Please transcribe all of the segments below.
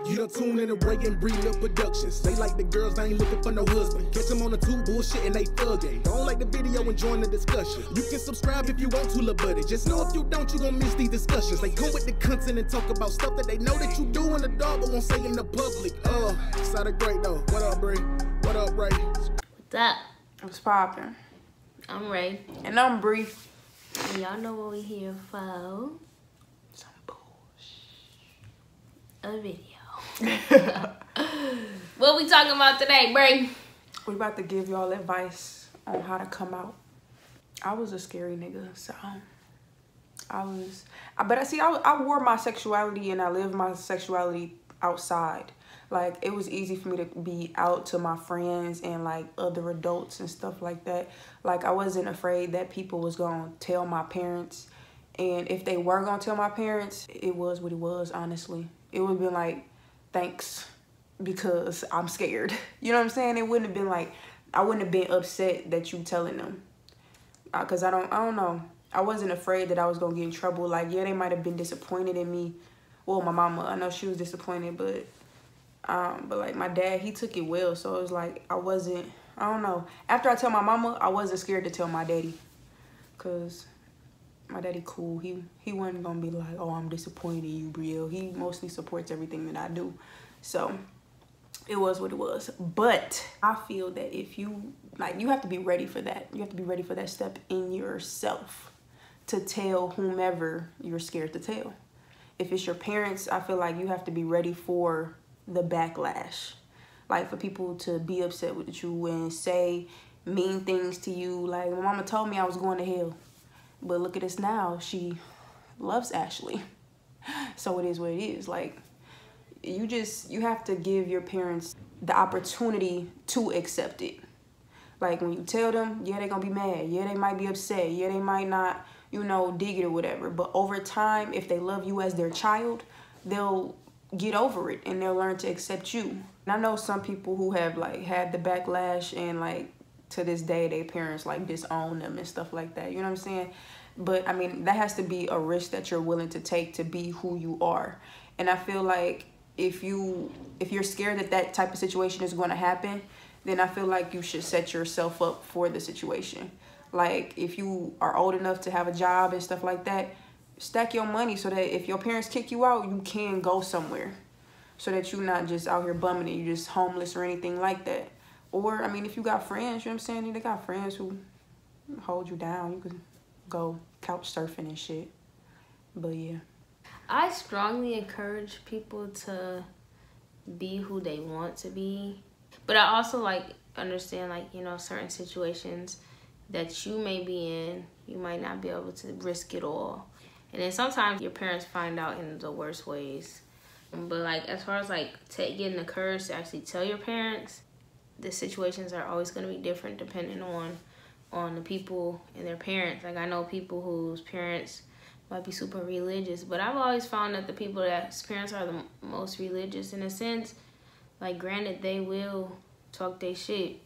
You done tune in to Brie and Brie Productions. They like the girls, they ain't looking for no husband. Catch them on the tube, bullshit, and they thugging. Don't like the video and join the discussion. You can subscribe if you want to, little buddy. Just know if you don't, you gon' miss these discussions. They go with the content and talk about stuff that they know that you do in the dark, but won't say in the public. Sounded great though. What up, Brie? What up, Ray? What's up? What's poppin'? I'm Ray. And I'm Brie. And y'all know what we here for. Some bullshit. A video. What we talking about today, Brie? We about to give y'all advice on how to come out. I was a scary nigga, so I wore my sexuality and I lived my sexuality outside. Like, it was easy for me to be out to my friends and like other adults and stuff like that. Like, I wasn't afraid that people was gonna tell my parents, and if they were gonna tell my parents, it was what it was. Honestly, it would have been like, thanks, because I'm scared. You know what I'm saying? It wouldn't have been like, I wouldn't have been upset that you telling them, because I don't know. I wasn't afraid that I was gonna get in trouble. Like, yeah, they might have been disappointed in me. Well, my mama, I know she was disappointed, but like my dad, he took it well. So it was like, I don't know. After I tell my mama, I wasn't scared to tell my daddy, cause my daddy cool. He wasn't gonna be like, oh, I'm disappointed in you, Brie. He mostly supports everything that I do. So it was what it was. But I feel that if you, like, you have to be ready for that. You have to be ready for that step in yourself to tell whomever you're scared to tell. If it's your parents, I feel like you have to be ready for the backlash. Like, for people to be upset with you and say mean things to you. Like, my mama told me I was going to hell, but look at us now. She loves Ashley. So it is what it is. Like, you have to give your parents the opportunity to accept it. Like, when you tell them, yeah, they're gonna be mad, yeah, they might be upset, yeah, they might not, you know, dig it or whatever, but over time, if they love you as their child, they'll get over it and they'll learn to accept you. And I know some people who have like had the backlash and like to this day their parents like disown them and stuff like that, you know what I'm saying? But I mean, that has to be a risk that you're willing to take to be who you are. And I feel like if you're scared that that type of situation is going to happen, then I feel like you should set yourself up for the situation. Like, if you are old enough to have a job and stuff like that, stack your money so that if your parents kick you out, you can go somewhere, so that you're not just out here bumming and you're just homeless or anything like that. Or, I mean, if you got friends, you know what I'm saying? They got friends who hold you down. You can go couch surfing and shit. But yeah. I strongly encourage people to be who they want to be. But I also, like, understand, like, you know, certain situations that you may be in, you might not be able to risk it all. And then sometimes your parents find out in the worst ways. But like, as far as like getting the courage to actually tell your parents, the situations are always going to be different depending on the people and their parents. Like, I know people whose parents might be super religious, but I've always found that the people that's parents are the most religious in a sense. Like, granted, they will talk their shit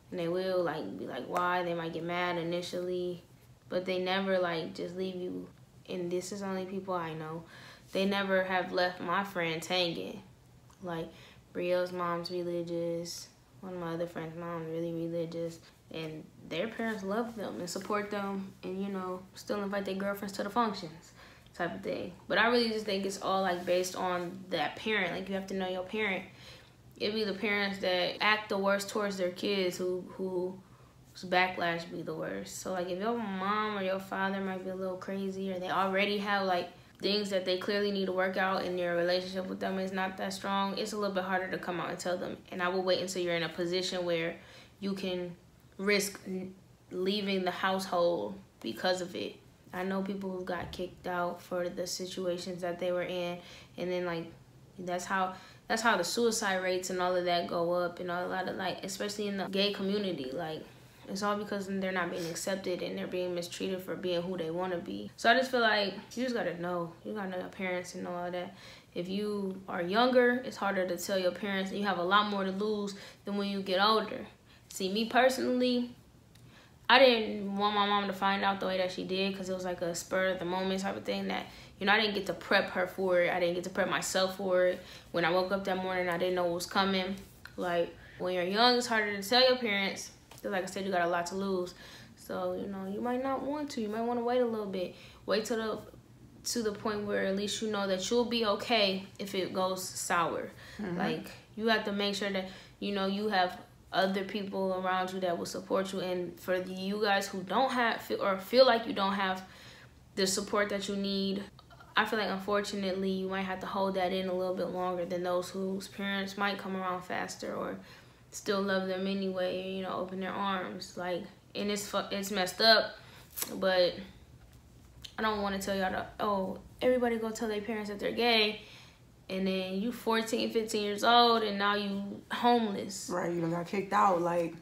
and they will like be like, why? They might get mad initially, but they never like just leave you. And this is only people I know. They never have left my friends hanging. Like, Brio's mom's religious. One of my other friends' mom's really religious. And their parents love them and support them and, you know, still invite their girlfriends to the functions type of thing. But I really just think it's all, like, based on that parent. Like, you have to know your parent. It'd be the parents that act the worst towards their kids whose backlash be the worst. So, like, if your mom or your father might be a little crazy, or they already have, like, things that they clearly need to work out and your relationship with them is not that strong, it's a little bit harder to come out and tell them. And I will wait until you're in a position where you can risk leaving the household because of it. I know people who got kicked out for the situations that they were in, and then, like, that's how the suicide rates and all of that go up, and a lot of, like, especially in the gay community, like, it's all because they're not being accepted and they're being mistreated for being who they want to be. So I just feel like you just gotta know. You gotta know your parents and know all that. If you are younger, it's harder to tell your parents, and you have a lot more to lose than when you get older. See, me personally, I didn't want my mom to find out the way that she did, because it was like a spur of the moment type of thing that, you know, I didn't get to prep her for it. I didn't get to prep myself for it. When I woke up that morning, I didn't know what was coming. Like, when you're young, it's harder to tell your parents, because like I said, you got a lot to lose. So, you know, you might not want to. You might want to wait a little bit. Wait to the point where at least you know that you'll be okay if it goes sour. Like, you have to make sure that, you know, you have other people around you that will support you. And for you guys who don't have, or feel like you don't have the support that you need, I feel like, unfortunately, you might have to hold that in a little bit longer than those whose parents might come around faster or still love them anyway, you know, open their arms. Like, and it's messed up, but I don't want to tell y'all to, oh, everybody go tell their parents that they're gay, and then you 14, 15 years old, and now you homeless. Right, you done got kicked out, like,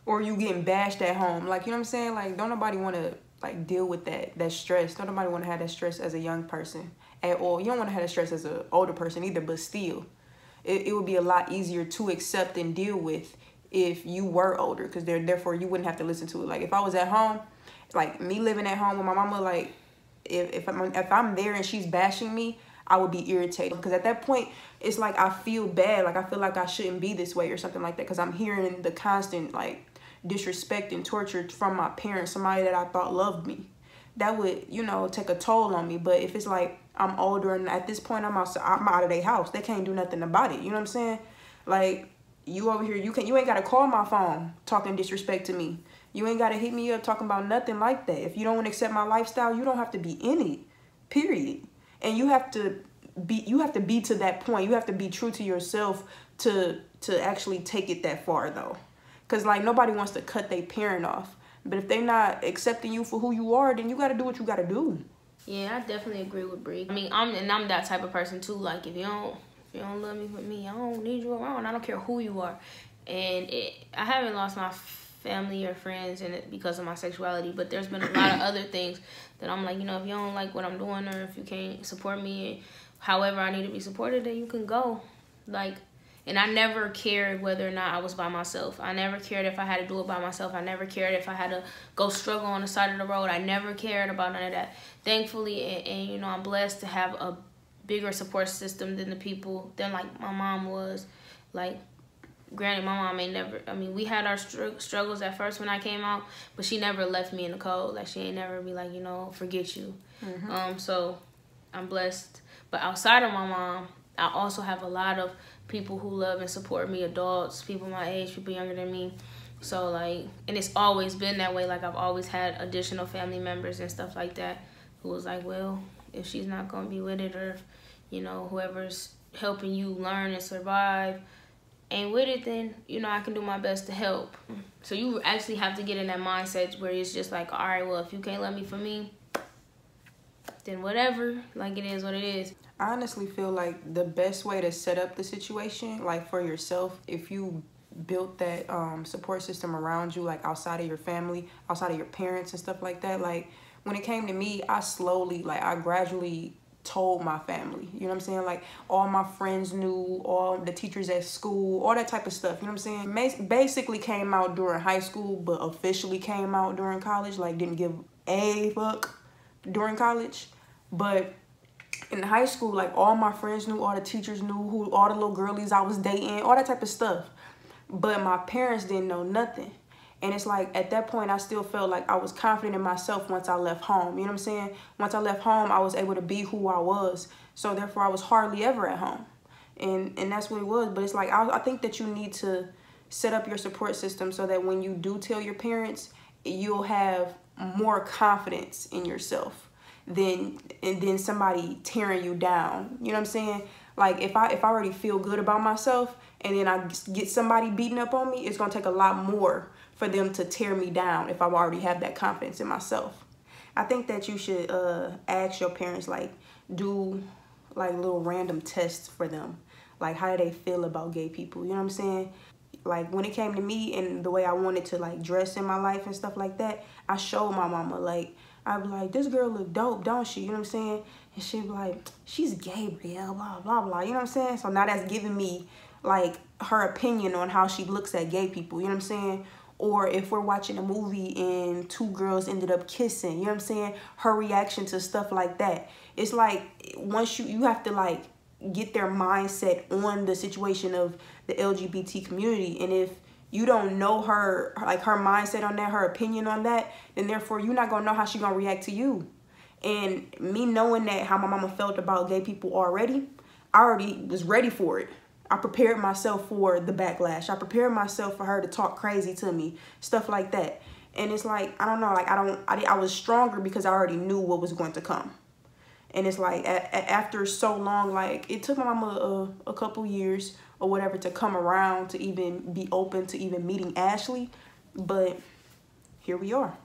or you getting bashed at home. Like, you know what I'm saying? Like, don't nobody want to, like, deal with that stress. Don't nobody want to have that stress as a young person at all. You don't want to have that stress as an older person either, but still, it would be a lot easier to accept and deal with if you were older, because therefore you wouldn't have to listen to it. Like, if I was at home, like, me living at home with my mama, like, if I'm there and she's bashing me, I would be irritated, because at that point it's like I feel bad, like I feel like I shouldn't be this way or something like that, because I'm hearing the constant, like, disrespect and torture from my parents, somebody that I thought loved me. That would, you know, take a toll on me. But if it's like I'm older and at this point I'm out of their house, they can't do nothing about it. You know what I'm saying? Like, you over here, you ain't gotta call my phone talking disrespect to me. You ain't gotta hit me up talking about nothing like that. If you don't want to accept my lifestyle, you don't have to be in it. Period. And you have to be to that point. You have to be true to yourself to actually take it that far, though. Because, like, nobody wants to cut their parent off. But if they're not accepting you for who you are, then you got to do what you got to do. Yeah, I definitely agree with Brie. I mean, I'm that type of person, too. Like, if you don't love me for me, I don't need you around. I don't care who you are. And I haven't lost my family or friends in it because of my sexuality, but there's been a lot of other things that I'm like, you know, if you don't like what I'm doing, or if you can't support me however I need to be supported, then you can go. Like, and I never cared whether or not I was by myself. I never cared if I had to do it by myself. I never cared if I had to go struggle on the side of the road. I never cared about none of that. Thankfully, and you know, I'm blessed to have a bigger support system than like my mom was. Like, granted, my mom ain't never, I mean, we had our struggles at first when I came out, but she never left me in the cold. Like, she ain't never be like, you know, forget you. So I'm blessed. But outside of my mom, I also have a lot of people who love and support me, adults, people my age, people younger than me. So, like, and it's always been that way. Like, I've always had additional family members and stuff like that who was like, well, if she's not going to be with it, or, you know, whoever's helping you learn and survive ain't with it, then, you know, I can do my best to help. So you actually have to get in that mindset where it's just like, all right, well, if you can't love me for me, then whatever. Like, it is what it is. I honestly feel like the best way to set up the situation, like, for yourself, if you built that support system around you, like, outside of your family, outside of your parents and stuff like that, like, when it came to me, I gradually told my family, you know what I'm saying? Like, all my friends knew, all the teachers at school, all that type of stuff, you know what I'm saying? Basically came out during high school, but officially came out during college. Like, didn't give a fuck during college. But in high school, like, all my friends knew, all the teachers knew, who all the little girlies I was dating, all that type of stuff. But my parents didn't know nothing. And it's like, at that point, I still felt like I was confident in myself once I left home. You know what I'm saying? Once I left home, I was able to be who I was. So therefore, I was hardly ever at home. And that's what it was. But it's like, I think that you need to set up your support system so that when you do tell your parents, you'll have more confidence in yourself than somebody tearing you down. You know what I'm saying? Like, if I already feel good about myself and then I get somebody beating up on me, it's going to take a lot more for them to tear me down if I already have that confidence in myself. I think that you should ask your parents, like, do, like, little random tests for them. Like, how do they feel about gay people? You know what I'm saying? Like, when it came to me and the way I wanted to, like, dress in my life and stuff like that, I showed my mama, like, I'd be like, this girl look dope, don't she? You know what I'm saying? And she'd be like, she's gay, Brielle, blah, blah, blah. You know what I'm saying? So now that's giving me, like, her opinion on how she looks at gay people. You know what I'm saying? Or if we're watching a movie and two girls ended up kissing, you know what I'm saying? Her reaction to stuff like that. It's like once you have to like get their mindset on the situation of the LGBT community. And if you don't know her, like her mindset on that, her opinion on that, then therefore you're not gonna know how she gonna react to you. And me knowing that how my mama felt about gay people already, I already was ready for it. I prepared myself for the backlash. I prepared myself for her to talk crazy to me, stuff like that. And it's like, I don't know, like I was stronger because I already knew what was going to come. And it's like after so long, like it took my mama a couple years or whatever to come around to even be open to even meeting Ashley. But here we are.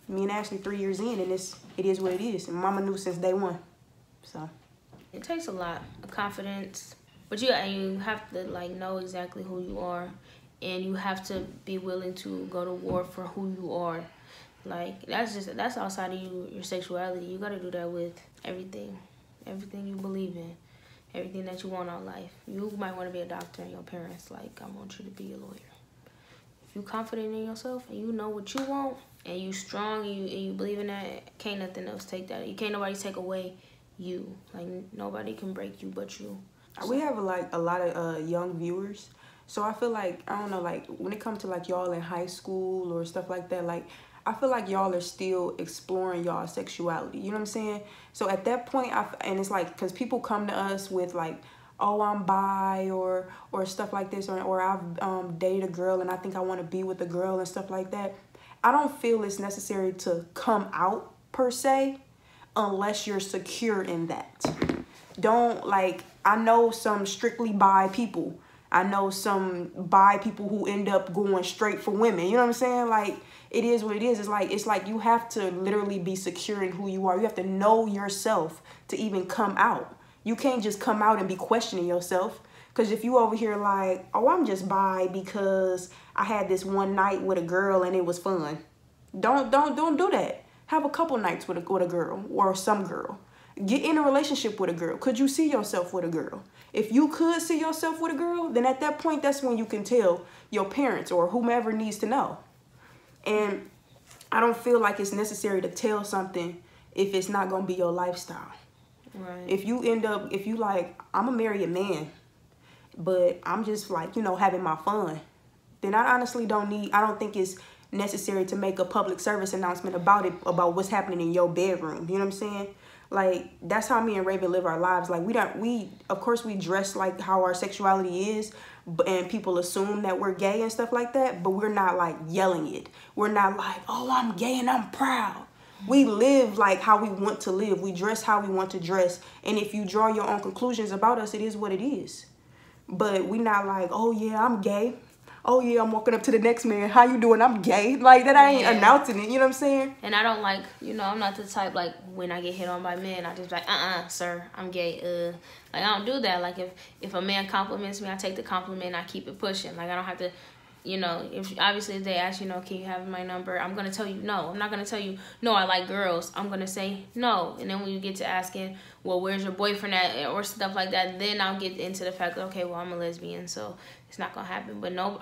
Me and Ashley 3 years in, and it is what it is. And mama knew since day one. So it takes a lot of confidence. But you have to like know exactly who you are, and you have to be willing to go to war for who you are. Like that's outside of your sexuality. You gotta do that with everything you believe in, everything that you want out of life. You might want to be a doctor, and your parents like, I want you to be a lawyer. If you're confident in yourself and you know what you want, and you strong, and you believe in that, can't nothing else take that. You can't nobody take away you. Like nobody can break you but you. We have like a lot of young viewers, so I feel like, I don't know, like when it comes to like y'all in high school or stuff like that, like I feel like y'all are still exploring y'all sexuality, you know what I'm saying? So at that point, and it's like, because people come to us with like, oh, I'm bi or stuff like this, or I've dated a girl and I think I want to be with a girl and stuff like that. I don't feel it's necessary to come out per se unless you're secure in that. Don't, like, I know some strictly bi people. I know some bi people who end up going straight for women. You know what I'm saying? Like, it is what it is. It's like you have to literally be secure in who you are. You have to know yourself to even come out. You can't just come out and be questioning yourself. Because if you over here like, oh, I'm just bi because I had this one night with a girl and it was fun. Don't do that. Have a couple nights with a girl or some girl. Get in a relationship with a girl. Could you see yourself with a girl? If you could see yourself with a girl, then at that point, that's when you can tell your parents or whomever needs to know. And I don't feel like it's necessary to tell something if it's not going to be your lifestyle. Right. If you like, I'm going to marry a man, but I'm just like, you know, having my fun, then I honestly I don't think it's necessary to make a public service announcement about it, about what's happening in your bedroom. You know what I'm saying? Like, that's how me and Raven live our lives. Like, of course we dress like how our sexuality is, and people assume that we're gay and stuff like that, but we're not like yelling it. We're not like, oh, I'm gay and I'm proud. We live like how we want to live. We dress how we want to dress. And if you draw your own conclusions about us, it is what it is. But we not like, oh yeah, I'm gay. Oh yeah, I'm walking up to the next man. How you doing? I'm gay. Like that, I ain't announcing it. You know what I'm saying? And I don't like, you know, I'm not the type like when I get hit on by men, I just like, sir, I'm gay. Like I don't do that. Like if a man compliments me, I take the compliment and I keep it pushing. Like I don't have to, you know, if they ask, you know, can you have my number? I'm gonna tell you no. I'm not gonna tell you no, I like girls. I'm gonna say no. And then when you get to asking, well, where's your boyfriend at, or stuff like that, then I'll get into the fact that, okay, well, I'm a lesbian, so it's not gonna happen. But no,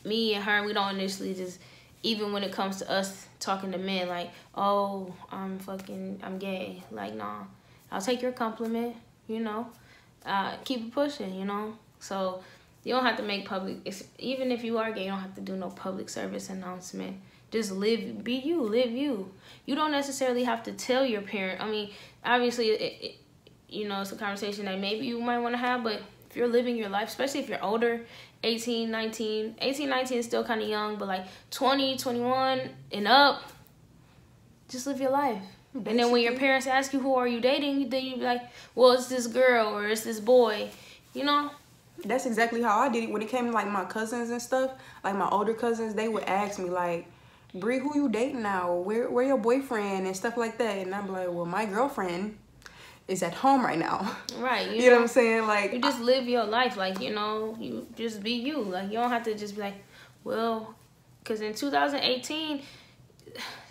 me and her, we don't initially just, even when it comes to us talking to men, like, oh, I'm gay. Like, nah, I'll take your compliment, you know, keep it pushing, you know. So you don't have to make even if you are gay, you don't have to do no public service announcement. Just be you, live you. You don't necessarily have to tell your parent. I mean, obviously, you know, it's a conversation that maybe you might want to have, but if you're living your life, especially if you're older, 18, 19 is still kind of young, but like 20, 21 and up, just live your life. Basically. And then when your parents ask you, who are you dating? Then you be like, well, it's this girl or it's this boy, you know? That's exactly how I did it when it came to like my cousins and stuff. Like my older cousins, they would ask me like, Brie, who you dating now? Where your boyfriend and stuff like that? And I'm like, well, my girlfriend is at home right now. Right. You know what I'm saying? Like, you just live your life. Like, you know, you just be you. Like, you don't have to just be like, well, because in 2018,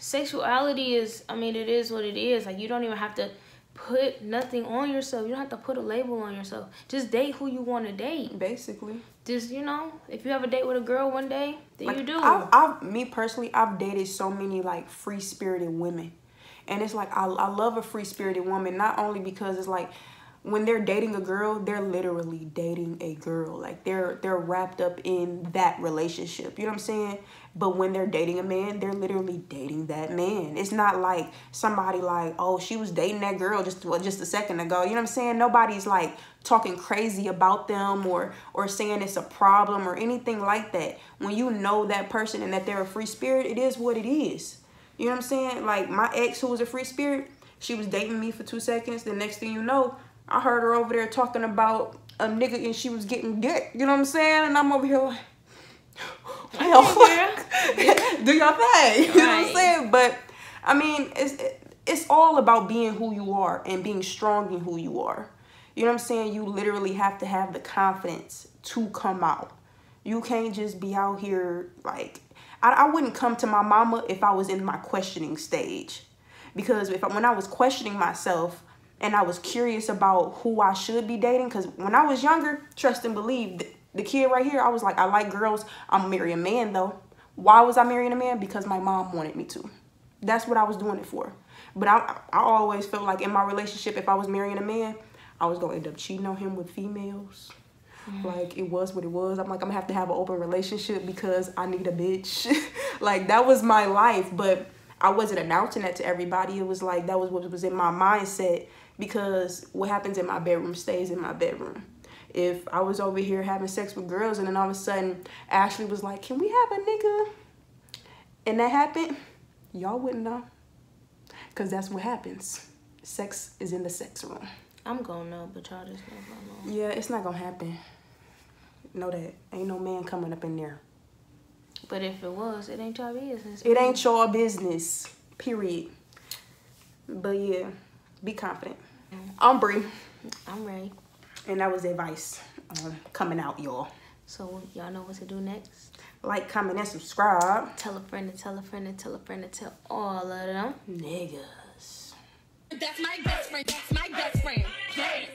sexuality is, I mean, it is what it is. Like, you don't even have to put nothing on yourself. You don't have to put a label on yourself. Just date who you want to date. Basically. Just, you know, if you have a date with a girl one day, then like, you do. Me personally, I've dated so many like free-spirited women. And it's like, I love a free-spirited woman, not only because it's like, when they're dating a girl, they're literally dating a girl. Like, they're wrapped up in that relationship. You know what I'm saying? But when they're dating a man, they're literally dating that man. It's not like somebody like, oh, she was dating that girl just a second ago. You know what I'm saying? Nobody's like talking crazy about them or saying it's a problem or anything like that. When you know that person and that they're a free spirit, it is what it is. You know what I'm saying? Like, my ex, who was a free spirit, she was dating me for 2 seconds. The next thing you know, I heard her over there talking about a nigga and she was getting dick. You know what I'm saying? And I'm over here like, well, do your thing. You know what I'm saying? But, I mean, it's all about being who you are and being strong in who you are. You know what I'm saying? You literally have to have the confidence to come out. You can't just be out here like... I wouldn't come to my mama if I was in my questioning stage. Because when I was questioning myself... and I was curious about who I should be dating. Because when I was younger, trust and believe, the kid right here, I was like, I like girls. I'm marrying a man, though. Why was I marrying a man? Because my mom wanted me to. That's what I was doing it for. But I always felt like in my relationship, if I was marrying a man, I was going to end up cheating on him with females. Like, it was what it was. I'm like, I'm going to have an open relationship because I need a bitch. Like, that was my life. But I wasn't announcing that to everybody. It was like, that was what was in my mindset. Because what happens in my bedroom stays in my bedroom. If I was over here having sex with girls and then all of a sudden Ashley was like, can we have a nigga? And that happened, y'all wouldn't know. Because that's what happens. Sex is in the sex room. I'm gonna know, but y'all just not gonna know. Yeah, it's not gonna happen. Know that. Ain't no man coming up in there. But if it was, it ain't y'all business. It ain't your business. Period. But yeah, be confident. I'm Brie. I'm Ray. And that was advice coming out, y'all. So y'all know what to do next. Like, comment, and subscribe. Tell a friend to tell a friend and tell a friend to tell all of them niggas. That's my best friend. That's my best friend. Yes.